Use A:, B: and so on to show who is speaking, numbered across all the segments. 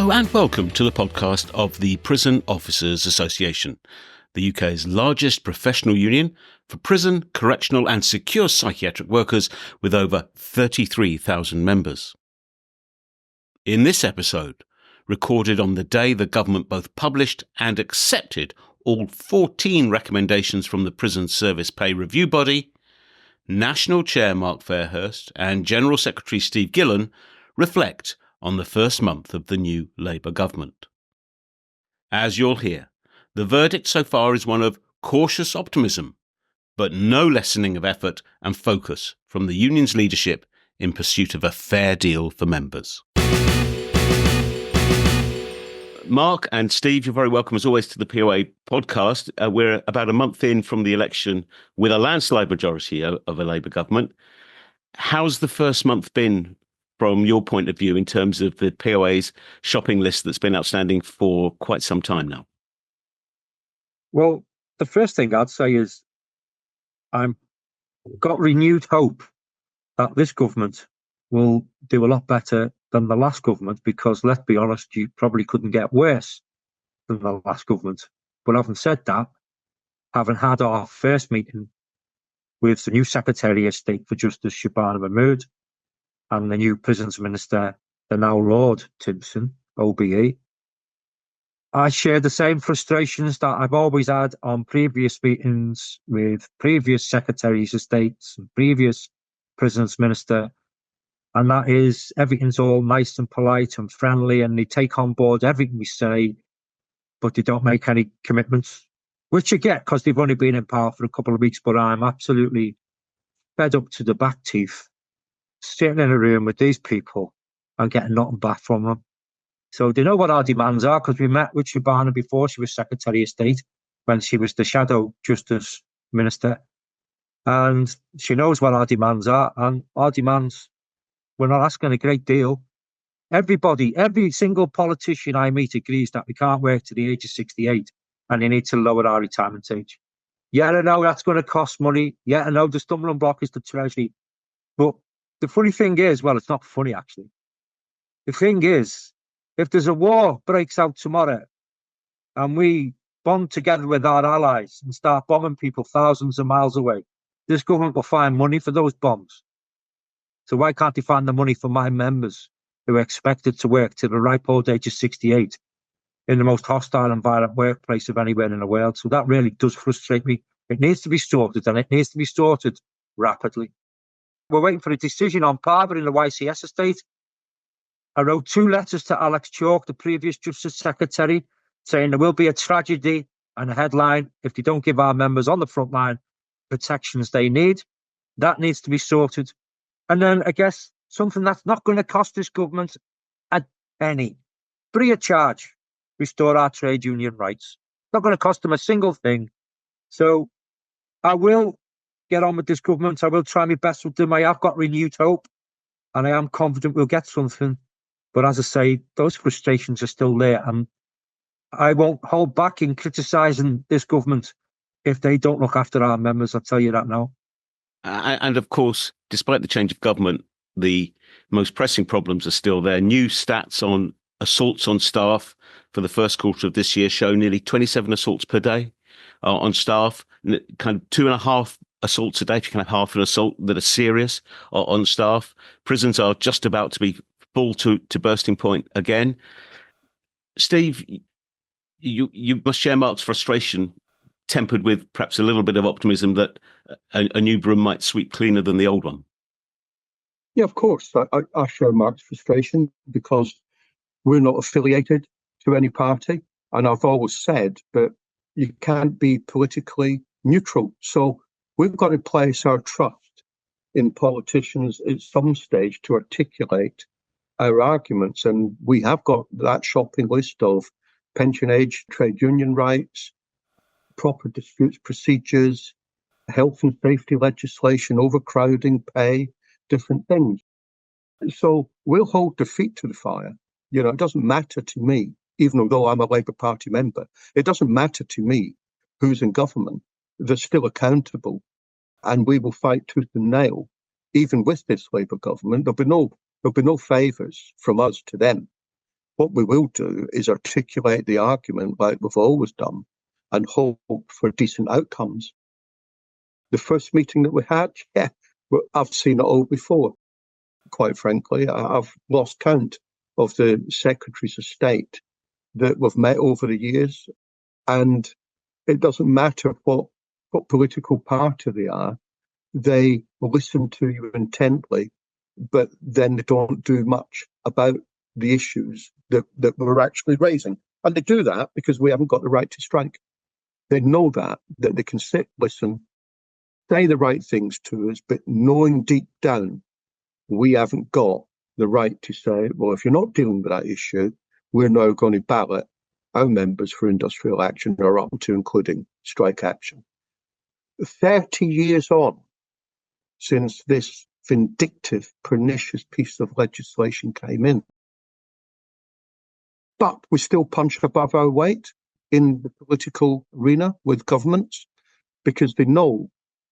A: Hello and welcome to the podcast of the Prison Officers Association, the UK's largest professional union for prison, correctional and secure psychiatric workers with over 33,000 members. In this episode, recorded on the day the government both published and accepted all 14 recommendations from the Prison Service Pay Review Body, National Chair Mark Fairhurst and General Secretary Steve Gillan reflect on the first month of the new Labour government. As you'll hear, the verdict so far is one of cautious optimism, but no lessening of effort and focus from the union's leadership in pursuit of a fair deal for members. Mark and Steve, you're very welcome as always to the POA podcast. We're about a month in from the election with a landslide majority of a Labour government. How's the first month been from your point of view in terms of the POA's shopping list that's been outstanding for quite some time now?
B: Well, the first thing I'd say is I've got renewed hope that this government will do a lot better than the last government, because let's be honest, you probably couldn't get worse than the last government. But having said that, having had our first meeting with the new Secretary of State for Justice, Shabana Mahmood, and the new Prisons Minister, the now Lord Timpson, OBE, I share the same frustrations that I've always had on previous meetings with previous Secretaries of State and previous Prisons Minister, and that is everything's all nice and polite and friendly, and they take on board everything we say, but they don't make any commitments, which you get because they've only been in power for a couple of weeks. But I'm absolutely fed up to the back teeth sitting in a room with these people and getting nothing back from them. So they know what our demands are, because we met with Shabana before she was Secretary of State, when she was the Shadow Justice Minister. And she knows what our demands are. And our demands, we're not asking a great deal. Everybody, every single politician I meet agrees that we can't work to the age of 68 and they need to lower our retirement age. Yeah, I know that's going to cost money. Yeah, I know the stumbling block is the Treasury. But the funny thing is, well, it's not funny actually. The thing is, if there's a war breaks out tomorrow and we bond together with our allies and start bombing people thousands of miles away, this government will find money for those bombs. So why can't they find the money for my members who are expected to work to the ripe old age of 68 in the most hostile and violent workplace of anywhere in the world? So that really does frustrate me. It needs to be sorted, and it needs to be sorted rapidly. We're waiting for a decision on Parver in the YCS estate. I wrote 2 letters to Alex Chalk, the previous Justice Secretary, saying there will be a tragedy and a headline if they don't give our members on the front line protections they need. That needs to be sorted. And then I guess something that's not going to cost this government a penny, free of charge, restore our trade union rights. Not going to cost them a single thing. So I will get on with this government. I will try my best with them. I have got renewed hope, and I am confident we'll get something. But as I say, those frustrations are still there, and I won't hold back in criticising this government if they don't look after our members. I'll tell you that now.
A: And of course, despite the change of government, the most pressing problems are still there. New stats on assaults on staff for the first quarter of this year show nearly 27 assaults per day on staff, kind of 2.5 assaults a day, if you can have half an assault that are serious on staff. Prisons are just about to be full to bursting point again. Steve, you must share Mark's frustration, tempered with perhaps a little bit of optimism that a new broom might sweep cleaner than the old one.
C: Yeah, of course. I share Mark's frustration because we're not affiliated to any party. And I've always said that you can't be politically neutral. So we've got to place our trust in politicians at some stage to articulate our arguments. And we have got that shopping list of pension age, trade union rights, proper disputes procedures, health and safety legislation, overcrowding, pay, different things. So we'll hold their feet to the fire. You know, it doesn't matter to me, even though I'm a Labour Party member, it doesn't matter to me who's in government. They're still accountable. And we will fight tooth and nail, even with this Labour government. There'll be no favours from us to them. what we will do is articulate the argument like we've always done and hope for decent outcomes. The first meeting that we had, I've seen it all before. Quite frankly, I've lost count of the secretaries of state that we've met over the years, and it doesn't matter what political party they are, they listen to you intently, but then they don't do much about the issues that we're actually raising. And they do that because we haven't got the right to strike. They know that they can sit, listen, say the right things to us, but knowing deep down we haven't got the right to say, well, if you're not dealing with that issue, we're now going to ballot our members for industrial action, or up to including strike action. 30 years on since this vindictive, pernicious piece of legislation came in. But we still punch above our weight in the political arena with governments because they know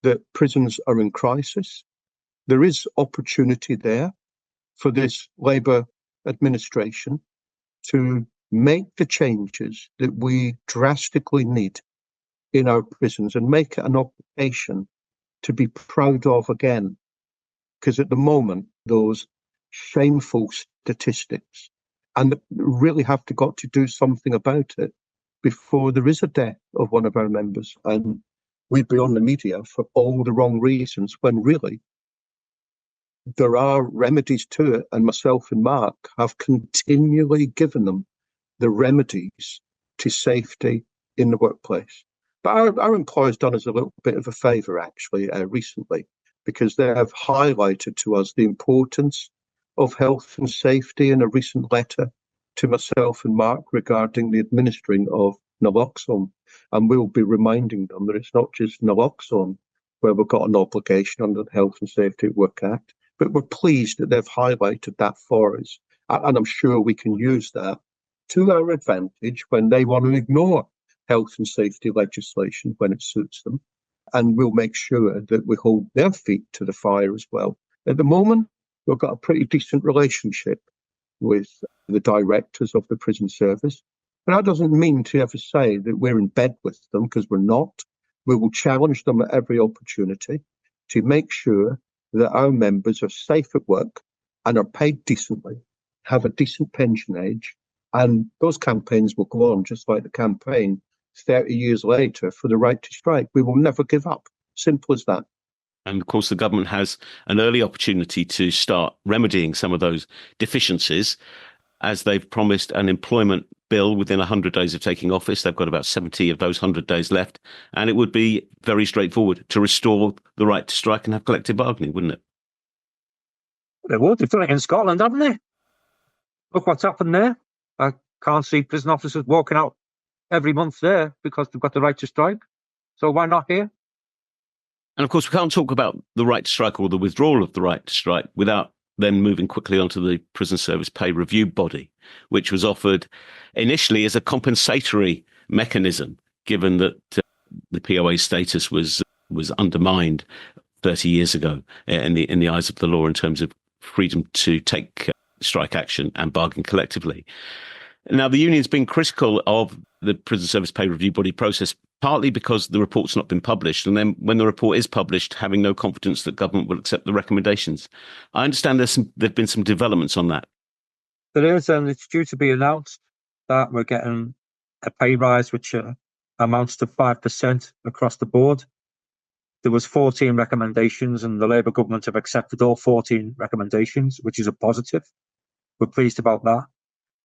C: that prisons are in crisis. There is opportunity there for this Labour administration to make the changes that we drastically need in our prisons and make it an occupation to be proud of again. Because at the moment, those shameful statistics, and really have got to do something about it before there is a death of one of our members. And we'd be on the media for all the wrong reasons, when really there are remedies to it. And myself and Mark have continually given them the remedies to safety in the workplace. But our employers done us a little bit of a favour, actually, recently, because they have highlighted to us the importance of health and safety in a recent letter to myself and Mark regarding the administering of naloxone. And we'll be reminding them that it's not just naloxone where we've got an obligation under the Health and Safety at Work Act, but we're pleased that they've highlighted that for us. And I'm sure we can use that to our advantage when they want to ignore health and safety legislation when it suits them. And we'll make sure that we hold their feet to the fire as well. At the moment, we've got a pretty decent relationship with the directors of the prison service. But that doesn't mean to ever say that we're in bed with them, because we're not. We will challenge them at every opportunity to make sure that our members are safe at work and are paid decently, have a decent pension age. And those campaigns will go on just like the campaign 30 years later for the right to strike. We will never give up. Simple as that.
A: And of course, the government has an early opportunity to start remedying some of those deficiencies, as they've promised an employment bill within 100 days of taking office. They've got about 70 of those 100 days left. And it would be very straightforward to restore the right to strike and have collective bargaining, wouldn't it?
B: They would. They've done it in Scotland, haven't they? Look what's happened there. I can't see prison officers walking out every month there because they've got the right to strike. So why not here?
A: And of course, we can't talk about the right to strike or the withdrawal of the right to strike without then moving quickly onto the Prison Service Pay Review Body, which was offered initially as a compensatory mechanism, given that the POA status was undermined 30 years ago in the eyes of the law in terms of freedom to take strike action and bargain collectively. Now, the union's been critical of the Prison Service Pay Review Body process, partly because the report's not been published, and then when the report is published, having no confidence that government will accept the recommendations. I understand there've been some developments on that.
B: There is, and it's due to be announced that we're getting a pay rise which amounts to 5% across the board. There was 14 recommendations, and the Labour government have accepted all 14 recommendations, which is a positive. We're pleased about that.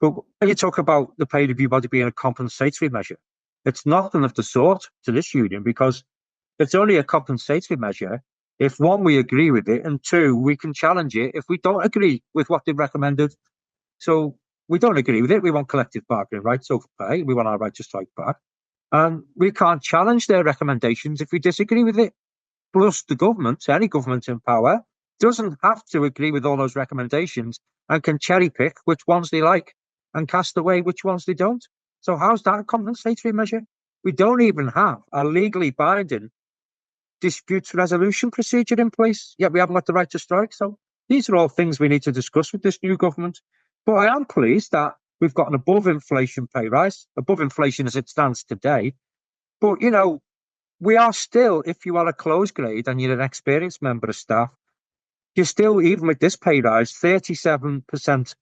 B: But when you talk about the pay review body being a compensatory measure, it's nothing of the sort to this union, because it's only a compensatory measure if, one, we agree with it, and two, we can challenge it if we don't agree with what they've recommended. So we don't agree with it. We want collective bargaining rights over pay. We want our right to strike back. And we can't challenge their recommendations if we disagree with it. Plus, the government, any government in power, doesn't have to agree with all those recommendations and can cherry pick which ones they like and cast away which ones they don't. So how's that a compensatory measure? We don't even have a legally binding disputes resolution procedure in place, yet we haven't got the right to strike. So these are all things we need to discuss with this new government. But I am pleased that We've got an above inflation pay rise, above inflation as it stands today. But, you know, we are still, if you are a closed grade and you're an experienced member of staff, you're still, even with this pay rise, 37%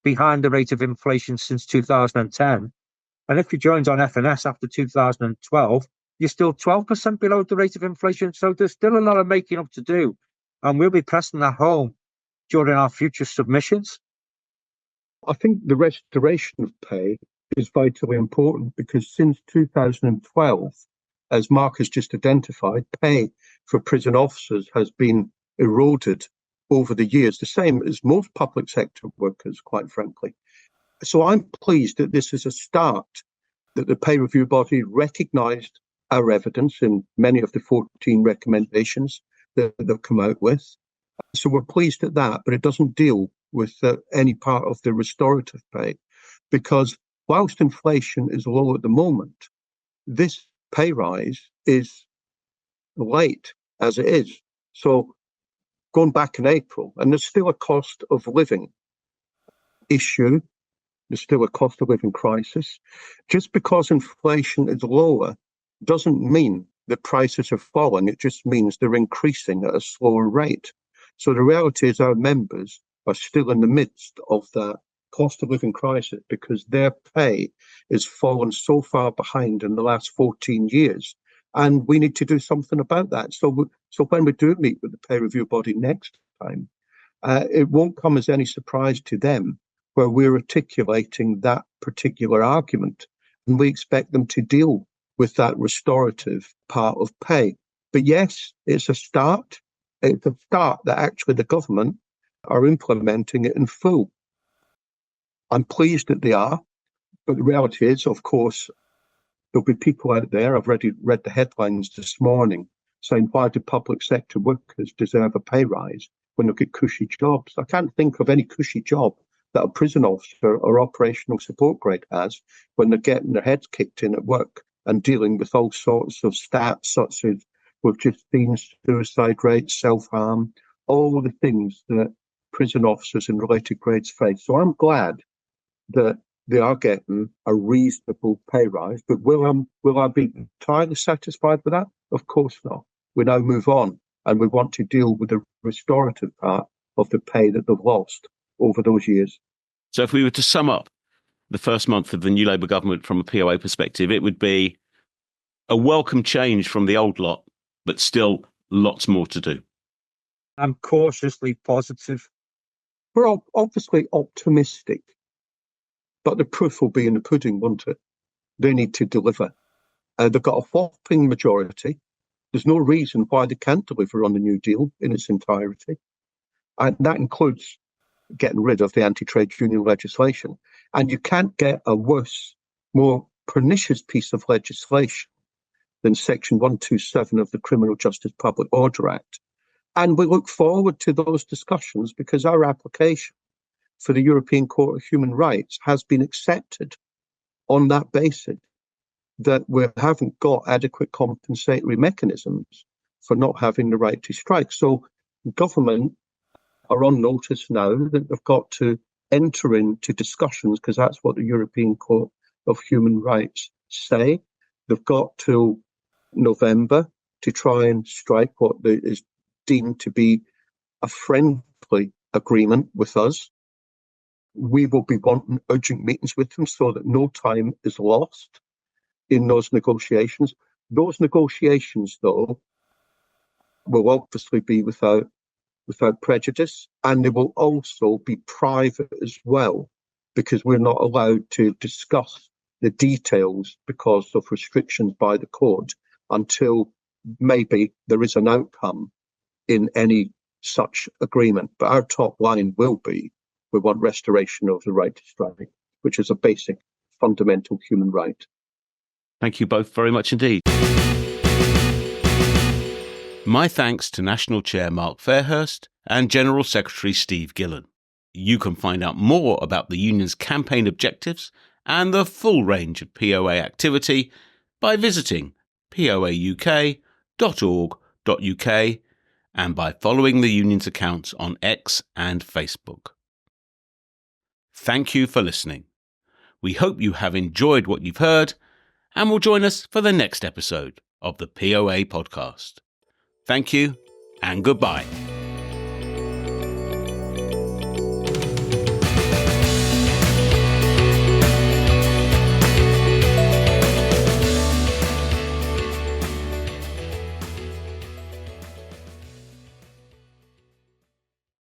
B: behind the rate of inflation since 2010. And if you joined on F&S after 2012, you're still 12% below the rate of inflation. So there's still a lot of making up to do. And we'll be pressing that home during our future submissions.
C: I think the restoration of pay is vitally important because since 2012, as Mark has just identified, pay for prison officers has been eroded over the years, the same as most public sector workers, quite frankly. So I'm pleased that this is a start, that the pay review body recognised our evidence in many of the 14 recommendations that they've come out with. So we're pleased at that, but it doesn't deal with any part of the restorative pay, because whilst inflation is low at the moment, this pay rise is late as it is. So going back in April, and there's still a cost of living issue, there's still a cost of living crisis. Just because inflation is lower doesn't mean that prices are falling, it just means they're increasing at a slower rate. So the reality is our members are still in the midst of that cost of living crisis because their pay is fallen so far behind in the last 14 years. And we need to do something about that. So when we do meet with the pay review body next time, it won't come as any surprise to them where we're articulating that particular argument. And we expect them to deal with that restorative part of pay. But yes, it's a start. It's a start that actually the government are implementing it in full. I'm pleased that they are, but the reality is, of course, there'll be people out there, I've already read the headlines this morning, saying, why do public sector workers deserve a pay rise when they get cushy jobs? I can't think of any cushy job that a prison officer or operational support grade has when they're getting their heads kicked in at work and dealing with all sorts of stats, such as we've just seen suicide rates, self-harm, all the things that prison officers and related grades face. So I'm glad that they are getting a reasonable pay rise, but will I be entirely satisfied with that? Of course not. We now move on and we want to deal with the restorative part of the pay that they've lost over those years.
A: So if we were to sum up the first month of the new Labour government from a POA perspective, it would be a welcome change from the old lot, but still lots more to do.
B: I'm cautiously positive.
C: We're obviously optimistic, but the proof will be in the pudding, won't it? They need to deliver. They've got a whopping majority. There's no reason why they can't deliver on the New Deal in its entirety. And that includes getting rid of the anti-trade union legislation. And you can't get a worse, more pernicious piece of legislation than Section 127 of the Criminal Justice Public Order Act. And we look forward to those discussions because our application for the European Court of Human Rights has been accepted on that basis, that we haven't got adequate compensatory mechanisms for not having the right to strike. So government are on notice now that they've got to enter into discussions, because that's what the European Court of Human Rights say. They've got till November to try and strike what is deemed to be a friendly agreement with us. We will be wanting urgent meetings with them so that no time is lost in those negotiations. Those negotiations, though, will obviously be without prejudice, and they will also be private as well, because we're not allowed to discuss the details because of restrictions by the court until maybe there is an outcome in any such agreement. But our top line will be, we want restoration of the right to strike, which is a basic fundamental human right.
A: Thank you both very much indeed. My thanks to National Chair Mark Fairhurst and General Secretary Steve Gillan. You can find out more about the union's campaign objectives and the full range of POA activity by visiting poauk.org.uk and by following the union's accounts on X and Facebook. Thank you for listening. We hope you have enjoyed what you've heard and will join us for the next episode of the POA podcast. Thank you and goodbye.